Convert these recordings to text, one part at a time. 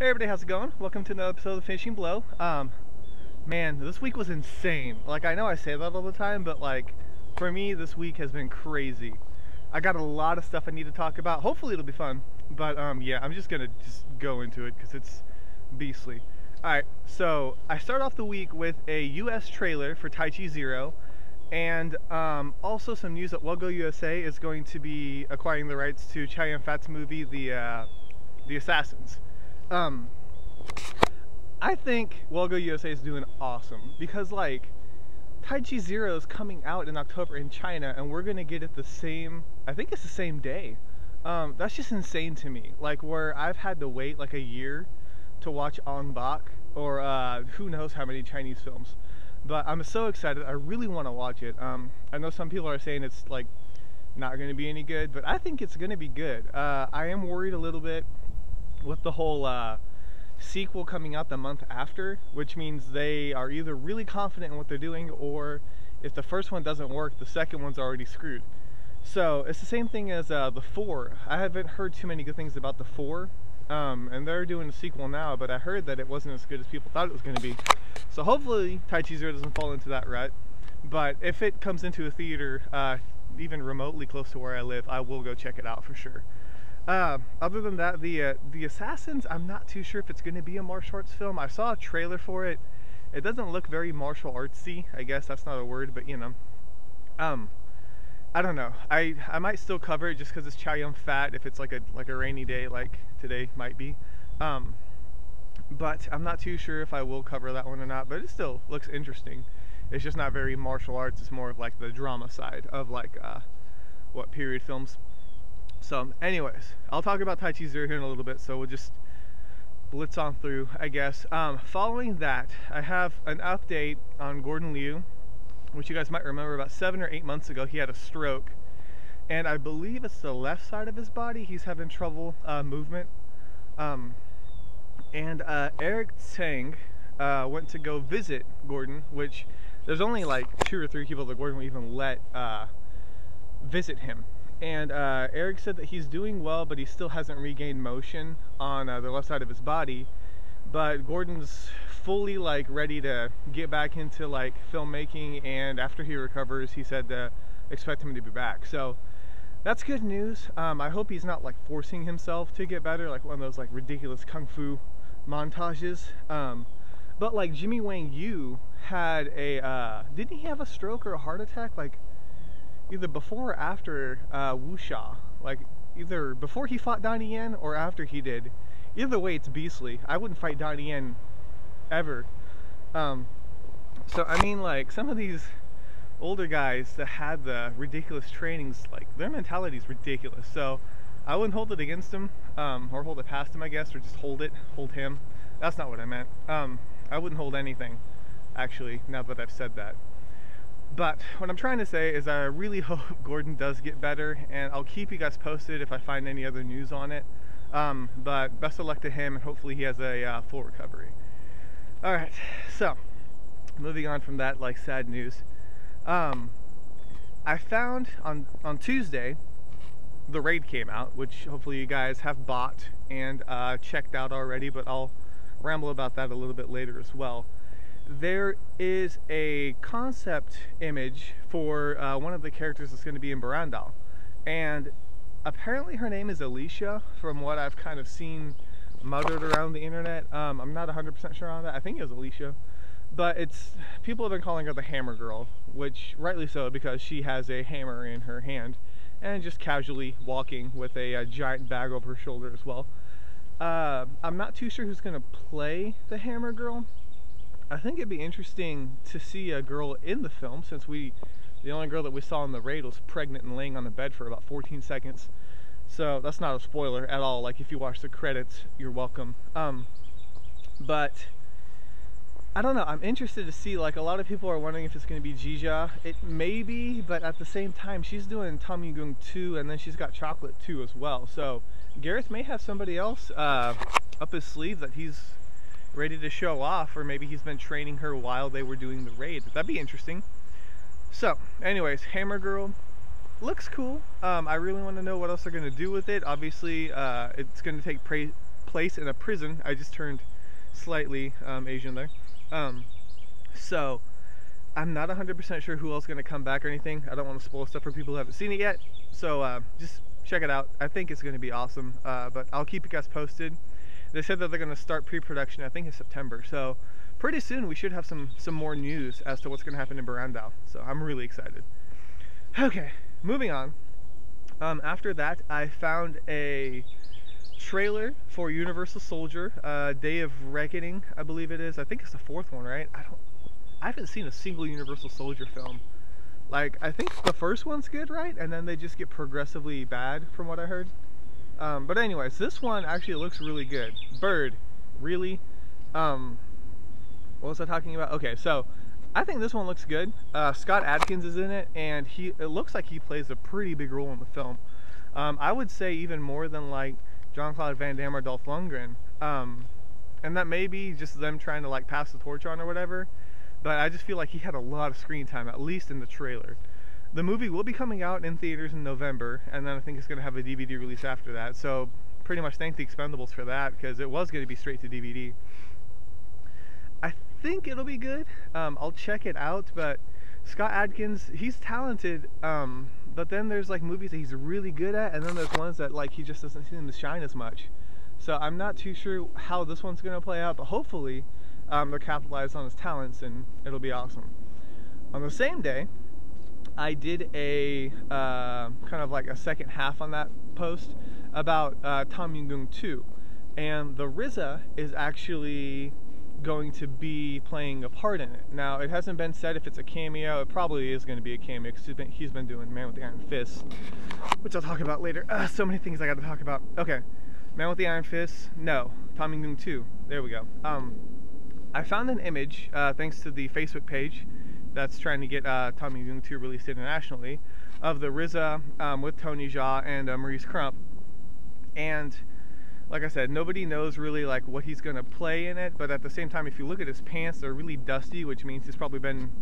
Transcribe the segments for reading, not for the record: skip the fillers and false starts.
Hey everybody, how's it going? Welcome to another episode of Finishing Blow. Man, this week was insane. Like, I know I say that all the time, but like, for me, this week has been crazy. I got a lot of stuff I need to talk about. Hopefully it'll be fun. But yeah, I'm just gonna go into it because it's beastly. Alright, so I start off the week with a US trailer for Tai Chi 0. And also some news that Wogo USA is going to be acquiring the rights to Chow Yun-fat's movie, The Assassins. I think Wogo USA is doing awesome because like Tai Chi 0 is coming out in October in China and we're gonna get it the same, I think it's the same day. That's just insane to me. Like where I've had to wait like a year to watch Ong Bak or who knows how many Chinese films. But I'm so excited, I really want to watch it. I know some people are saying it's like not gonna be any good, but I think it's gonna be good. I am worried a little bit with the whole sequel coming out the month after, which means they are either really confident in what they're doing, or if the first one doesn't work, the second one's already screwed. So it's the same thing as the 4. I haven't heard too many good things about the 4, and they're doing a sequel now, but I heard that it wasn't as good as people thought it was going to be. So hopefully Tai Chi 0 doesn't fall into that rut, but if it comes into a theater even remotely close to where I live, I will go check it out for sure. Other than that, the Assassins, I'm not too sure if it's going to be a martial arts film. I saw a trailer for it. It doesn't look very martial artsy. I guess that's not a word, but you know. I don't know. I might still cover it just because it's Chow Yun-fat if it's like a rainy day like today might be. But I'm not too sure if I will cover that one or not, but it still looks interesting. It's just not very martial arts. It's more of like the drama side of like what period films. So anyways, I'll talk about Tai Chi 0 here in a little bit, so we'll just blitz on through, I guess. Following that, I have an update on Gordon Liu, which you guys might remember about 7 or 8 months ago, he had a stroke. And I believe it's the left side of his body, he's having trouble movement. Eric Tsang went to go visit Gordon, which there's only like 2 or 3 people that Gordon will even let visit him. And Eric said that he's doing well, but he still hasn't regained motion on the left side of his body. But Gordon's fully like ready to get back into like filmmaking, and after he recovers, he said to expect him to be back. So that's good news. I hope he's not like forcing himself to get better, like one of those like ridiculous kung fu montages. But like Jimmy Wang Yu had a didn't he have a stroke or a heart attack like either before or after Wuxia, like either before he fought Donnie Yen or after he did. Either way, it's beastly. I wouldn't fight Donnie Yen ever. So I mean, like some of these older guys that had the ridiculous trainings, like their mentality is ridiculous. So I wouldn't hold it against him, or hold it past him, I guess, or just hold him. That's not what I meant. I wouldn't hold anything, actually, now that I've said that. But what I'm trying to say is I really hope Gordon does get better, and I'll keep you guys posted if I find any other news on it. But best of luck to him, and hopefully he has a full recovery. Alright, so moving on from that like sad news. I found on Tuesday the raid came out, which hopefully you guys have bought and checked out already, but I'll ramble about that a little bit later as well. There is a concept image for one of the characters that's going to be in Barandal, and apparently her name is Alicia, from what I've kind of seen muttered around the internet. I'm not 100% sure on that. I think it was Alicia, but people have been calling her the Hammer Girl, which rightly so, because she has a hammer in her hand and just casually walking with a giant bag over her shoulder as well. I'm not too sure who's going to play the Hammer Girl. I think it'd be interesting to see a girl in the film, since the only girl that we saw in the raid was pregnant and laying on the bed for about 14 seconds. So that's not a spoiler at all. Like if you watch the credits, you're welcome. But I don't know. I'm interested to see. Like a lot of people are wondering if it's going to be Jija. It may be, but at the same time, she's doing Tommy Gung 2, and then she's got Chocolate 2 as well. So Gareth may have somebody else up his sleeve that he's ready to show off, or maybe he's been training her while they were doing the raid. That'd be interesting. So anyways, Hammer Girl looks cool. I really want to know what else they're going to do with it. Obviously it's going to take place in a prison. I just turned slightly Asian there. So I'm not 100% sure who else is going to come back or anything. I don't want to spoil stuff for people who haven't seen it yet. So just check it out. I think it's going to be awesome. But I'll keep you guys posted. They said that they're going to start pre-production, I think in September. So pretty soon we should have some more news as to what's going to happen in Brandao. So I'm really excited. Okay, moving on. After that, I found a trailer for Universal Soldier, Day of Reckoning, I believe it is. I think it's the 4th one, right? I haven't seen a single Universal Soldier film. Like, I think the first one's good, right? And then they just get progressively bad, from what I heard. But anyways, this one actually looks really good. Bird, really? What was I talking about? Okay, so I think this one looks good. Scott Adkins is in it, and it looks like he plays a pretty big role in the film. I would say even more than like Jean-Claude Van Damme or Dolph Lundgren. And that may be just them trying to like pass the torch on or whatever. But I just feel like he had a lot of screen time, at least in the trailer. The movie will be coming out in theaters in November, and then I think it's going to have a DVD release after that. So pretty much thank the Expendables for that, because it was going to be straight to DVD. I think it'll be good. I'll check it out, but Scott Adkins, he's talented, but then there's like movies that he's really good at, and then there's ones that like he just doesn't seem to shine as much. So I'm not too sure how this one's going to play out, but hopefully they'll capitalize on his talents and it'll be awesome. On the same day, I did a kind of like a second half on that post about Tom Yum-Goong 2, and the RZA is actually going to be playing a part in it. Now, it hasn't been said if it's a cameo. It probably is going to be a cameo because he's been doing Man with the Iron Fist, which I'll talk about later. So many things I got to talk about. Okay, Man with the Iron Fist, no. Tom Yum-Goong 2, there we go. I found an image, thanks to the Facebook page that's trying to get Tom Yum-Goong 2 released internationally, of the RZA with Tony Jaa and Maurice Crump. And like I said, nobody knows really like what he's going to play in it, but at the same time, if you look at his pants, they're really dusty, which means he's probably been,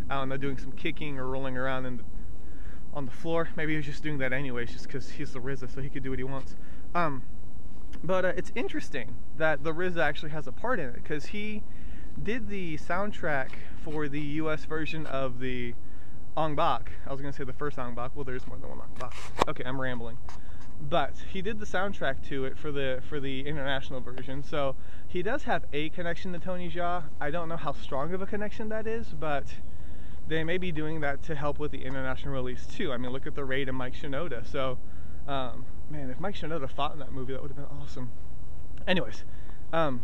I don't know, doing some kicking or rolling around on the floor. Maybe he was just doing that anyways, just because he's the RZA, so he could do what he wants. But it's interesting that the RZA actually has a part in it, because he did the soundtrack for the US version of the Ong Bak. I was going to say the first Ong Bak. Well, there's more than one Ong Bak. Okay, I'm rambling. But he did the soundtrack to it for the international version, so he does have a connection to Tony Jaa. I don't know how strong of a connection that is, but they may be doing that to help with the international release too. I mean, look at the Raid and Mike Shinoda. So, man, if Mike Shinoda fought in that movie, that would have been awesome. Anyways,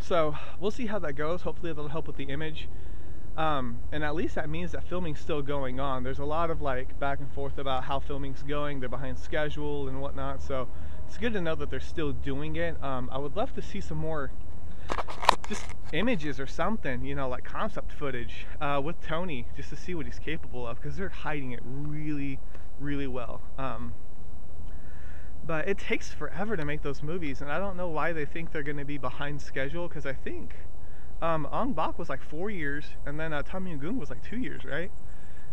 so we'll see how that goes. Hopefully that'll help with the image. And at least that means that filming's still going on. There's a lot of like back and forth about how filming's going. They're behind schedule and whatnot, so it's good to know that they're still doing it. I would love to see some more just images or something, you know, like concept footage with Tony, just to see what he's capable of, because they're hiding it really, really well. But it takes forever to make those movies, and I don't know why they think they're going to be behind schedule, because I think Ong Bak was like 4 years, and then Tom Yum-Goong was like 2 years, right?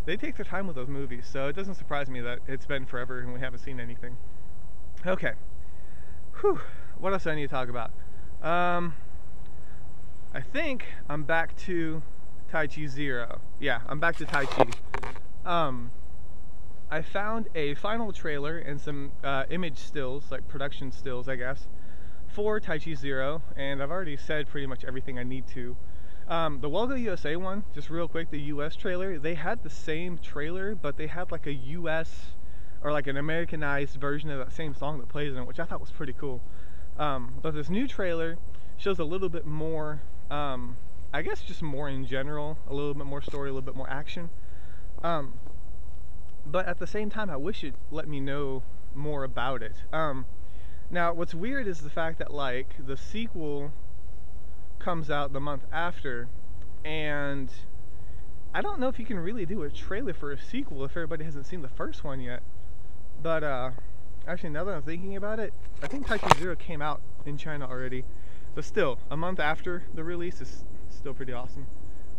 They take their time with those movies, so it doesn't surprise me that it's been forever and we haven't seen anything. Okay. Whew. What else do I need to talk about? I think I'm back to Tai Chi 0. Yeah, I'm back to Tai Chi. I found a final trailer and some image stills, like production stills, I guess, for Tai Chi 0, and I've already said pretty much everything I need to. The Welgo USA one, just real quick, the US trailer, they had the same trailer, but they had like a US, or like an Americanized version of that same song that plays in it, which I thought was pretty cool. But this new trailer shows a little bit more, I guess just more in general, a little bit more story, a little bit more action. But at the same time, I wish it let me know more about it. Now, what's weird is the fact that, like, the sequel comes out the month after, and I don't know if you can really do a trailer for a sequel if everybody hasn't seen the first one yet. But, actually, now that I'm thinking about it, I think Tai Chi 0 came out in China already. But still, a month after the release is still pretty awesome.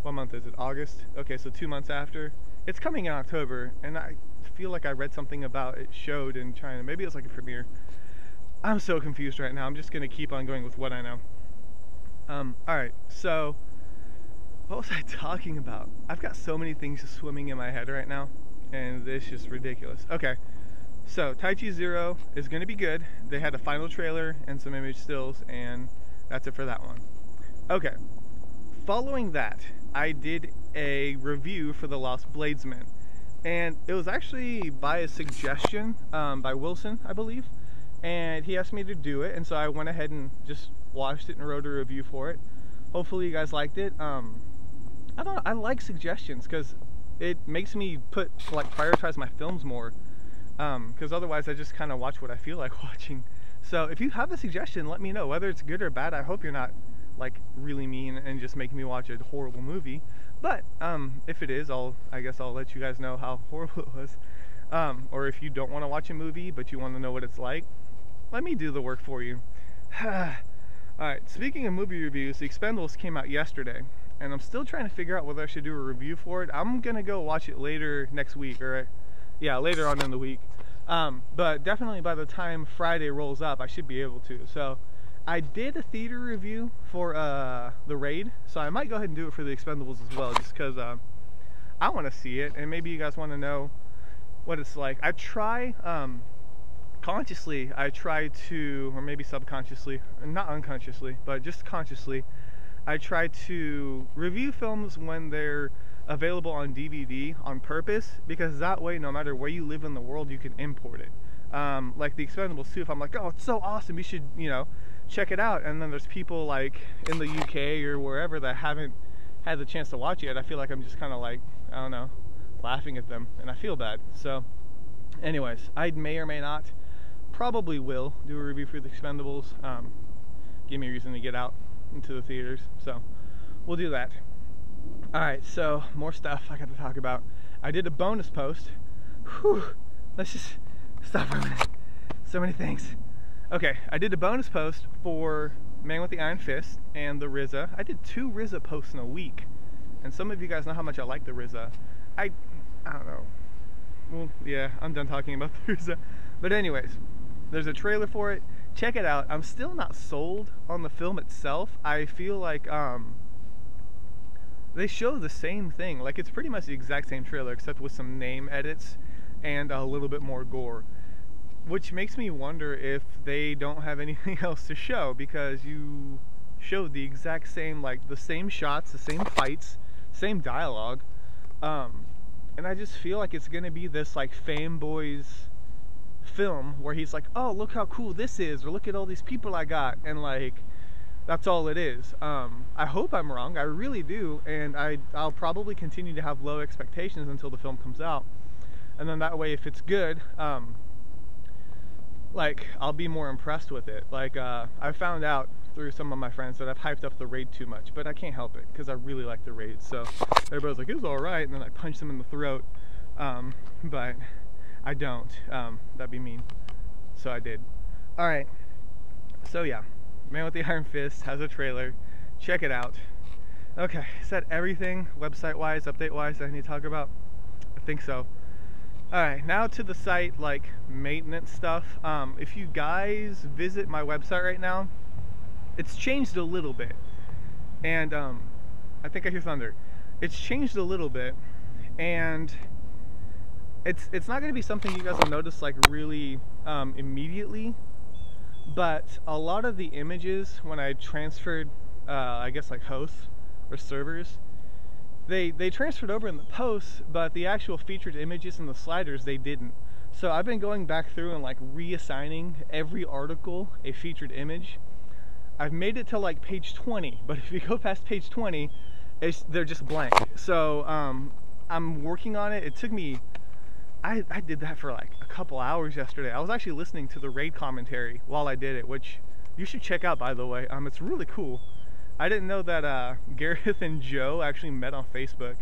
What month is it? August? Okay, so 2 months after. It's coming in October, and I feel like I read something about it showed in China. Maybe it was like a premiere. I'm so confused right now. I'm just gonna keep on going with what I know. Alright, so what was I talking about? I've got so many things just swimming in my head right now, and it's just ridiculous. Okay, so Tai Chi Zero is gonna be good. They had a final trailer and some image stills, and that's it for that one. Okay, following that, I did a review for The Lost Bladesman, and it was actually by a suggestion by Wilson, I believe, and he asked me to do it, and so I went ahead and just watched it and wrote a review for it. Hopefully you guys liked it. I like suggestions because it makes me prioritize my films more, because otherwise I just kind of watch what I feel like watching. So if you have a suggestion, let me know, whether it's good or bad. I hope you're not like really mean and just making me watch a horrible movie, but if it is, I guess I'll let you guys know how horrible it was. Or if you don't want to watch a movie but you want to know what it's like, let me do the work for you. Alright, speaking of movie reviews, The Expendables came out yesterday, and I'm still trying to figure out whether I should do a review for it. I'm gonna go watch it later next week, or yeah, later on in the week. But definitely by the time Friday rolls up, I should be able to. So I did a theater review for The Raid, so I might go ahead and do it for The Expendables as well, just because I want to see it, and maybe you guys want to know what it's like. I try, consciously, I try to, or maybe subconsciously, not unconsciously, but just consciously, I try to review films when they're available on DVD on purpose, because that way, no matter where you live in the world, you can import it. Like The Expendables 2, if I'm like, oh, it's so awesome, you should, check it out, and then there's people like in the UK or wherever that haven't had the chance to watch it yet, I feel like I'm just kind of like, I don't know, laughing at them, and I feel bad. So anyways, I may or may not, probably will do a review for The Expendables. Give me a reason to get out into the theaters, so we'll do that. Alright, so more stuff I got to talk about. I did a bonus post. Whew, let's just stop for a minute. So many things. Okay, I did a bonus post for Man with the Iron Fist and the RZA. I did 2 RZA posts in a week, and some of you guys know how much I like the RZA. I don't know. Well, yeah, I'm done talking about the RZA. But anyways, there's a trailer for it. Check it out. I'm still not sold on the film itself. I feel like they show the same thing. Like, it's pretty much the exact same trailer, except with some name edits and a little bit more gore. Which makes me wonder if they don't have anything else to show, because you showed the exact same, like the same shots, the same fights, same dialogue, and I just feel like it's gonna be this like Fame Boys film where he's like, oh, look how cool this is, or look at all these people I got, and like that's all it is. I hope I'm wrong, I really do, and I'll probably continue to have low expectations until the film comes out, and then that way, if it's good, like, I'll be more impressed with it. Like, I found out through some of my friends that I've hyped up the Raid too much, but I can't help it, because I really like the Raid. So everybody's like, it was alright, and then I punched them in the throat, but I don't. That'd be mean. So I did. Alright, so yeah, Man with the Iron Fist has a trailer. Check it out. Okay, is that everything, website-wise, update-wise, that I need to talk about? I think so. Alright, now to the site, like, maintenance stuff. If you guys visit my website right now, it's changed a little bit. And, I think I hear thunder. It's changed a little bit, and it's not going to be something you guys will notice, like, really, immediately. But a lot of the images, when I transferred, I guess, like, hosts or servers, they transferred over in the posts, but the actual featured images and the sliders, they didn't. So I've been going back through and like reassigning every article a featured image. I've made it to like page 20, but if you go past page 20, they're just blank. So I'm working on it. It took me, I did that for like a couple hours yesterday. I was actually listening to the Raid commentary while I did it, which you should check out, by the way. It's really cool. I didn't know that Gareth and Joe actually met on Facebook,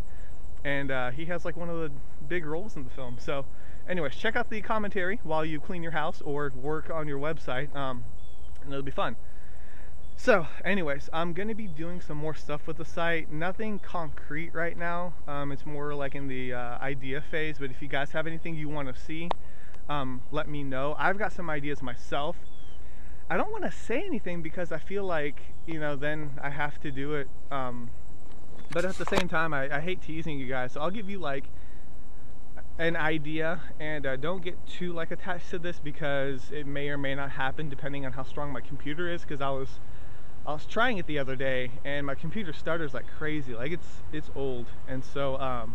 and he has like one of the big roles in the film. So anyways, check out the commentary while you clean your house or work on your website, and it'll be fun. So anyways, I'm going to be doing some more stuff with the site. Nothing concrete right now. It's more like in the idea phase, but if you guys have anything you want to see, let me know. I've got some ideas myself. I don't want to say anything because I feel like, you know, then I have to do it. But at the same time, I hate teasing you guys, so I'll give you like an idea, and don't get too like attached to this because it may or may not happen depending on how strong my computer is. Because I was trying it the other day and my computer stutters like crazy, like it's old, and so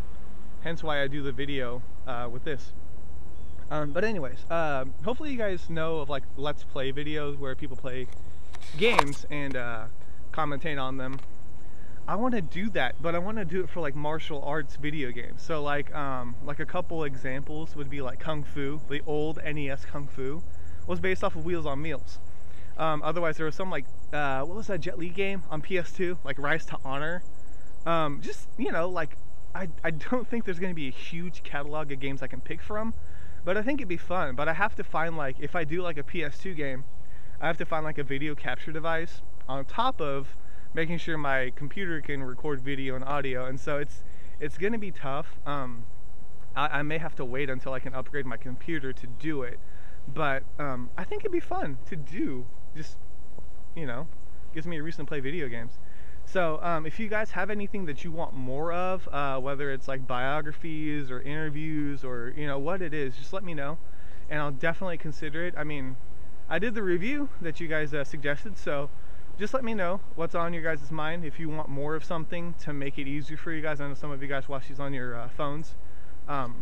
hence why I do the video with this. But anyways, hopefully you guys know of like let's play videos where people play games and commentate on them. I want to do that, but I want to do it for like martial arts video games. So like a couple examples would be like Kung Fu. The old NES Kung Fu was based off of Wheels on Meals. Otherwise there was some like what was that Jet Li game on PS2, like Rise to Honor. Just, you know, like I don't think there's going to be a huge catalog of games I can pick from, but I think it'd be fun. But I have to find, like, if I do like a PS2 game, I have to find like a video capture device on top of making sure my computer can record video and audio, and so it's gonna be tough. I may have to wait until I can upgrade my computer to do it, but I think it'd be fun to do. Just, you know, gives me a reason to play video games. So if you guys have anything that you want more of, whether it's like biographies or interviews or, you know, what it is, just let me know and I'll definitely consider it. I mean, I did the review that you guys suggested, so just let me know what's on your guys' mind. If you want more of something to make it easier for you guys, I know some of you guys watch these on your phones,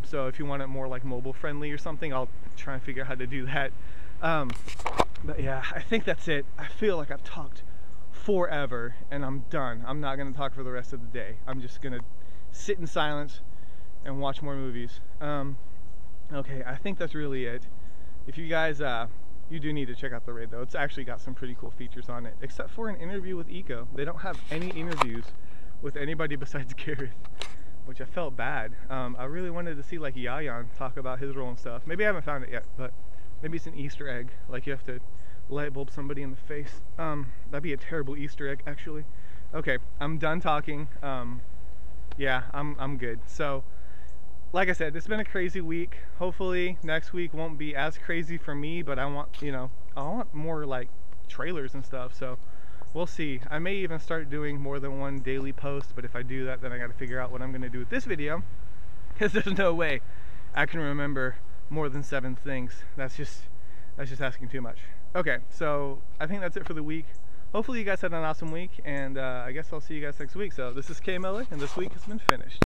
so if you want it more like mobile friendly or something, I'll try and figure out how to do that. But yeah, I think that's it. I feel like I've talked forever and I'm done. I'm not gonna talk for the rest of the day. I'm just gonna sit in silence and watch more movies. Okay, I think that's really it. If you guys you do need to check out the raid though. It's actually got some pretty cool features on it, except for an interview with Eco. They don't have any interviews with anybody besides Gareth, which I felt bad. I really wanted to see like Yayan talk about his role and stuff. Maybe I haven't found it yet, but maybe it's an Easter egg, like you have to light bulb somebody in the face. That'd be a terrible Easter egg, actually. Okay, I'm done talking. Yeah, I'm good. So, like I said, it's been a crazy week. Hopefully next week won't be as crazy for me, but I want, you know, I want more like trailers and stuff, so we'll see. I may even start doing more than one daily post, but if I do that, then I gotta figure out what I'm gonna do with this video, because there's no way I can remember more than 7 things. That's just asking too much. Okay, so I think that's it for the week. Hopefully you guys had an awesome week, and I guess I'll see you guys next week. So this is K Miller, and this week has been finished.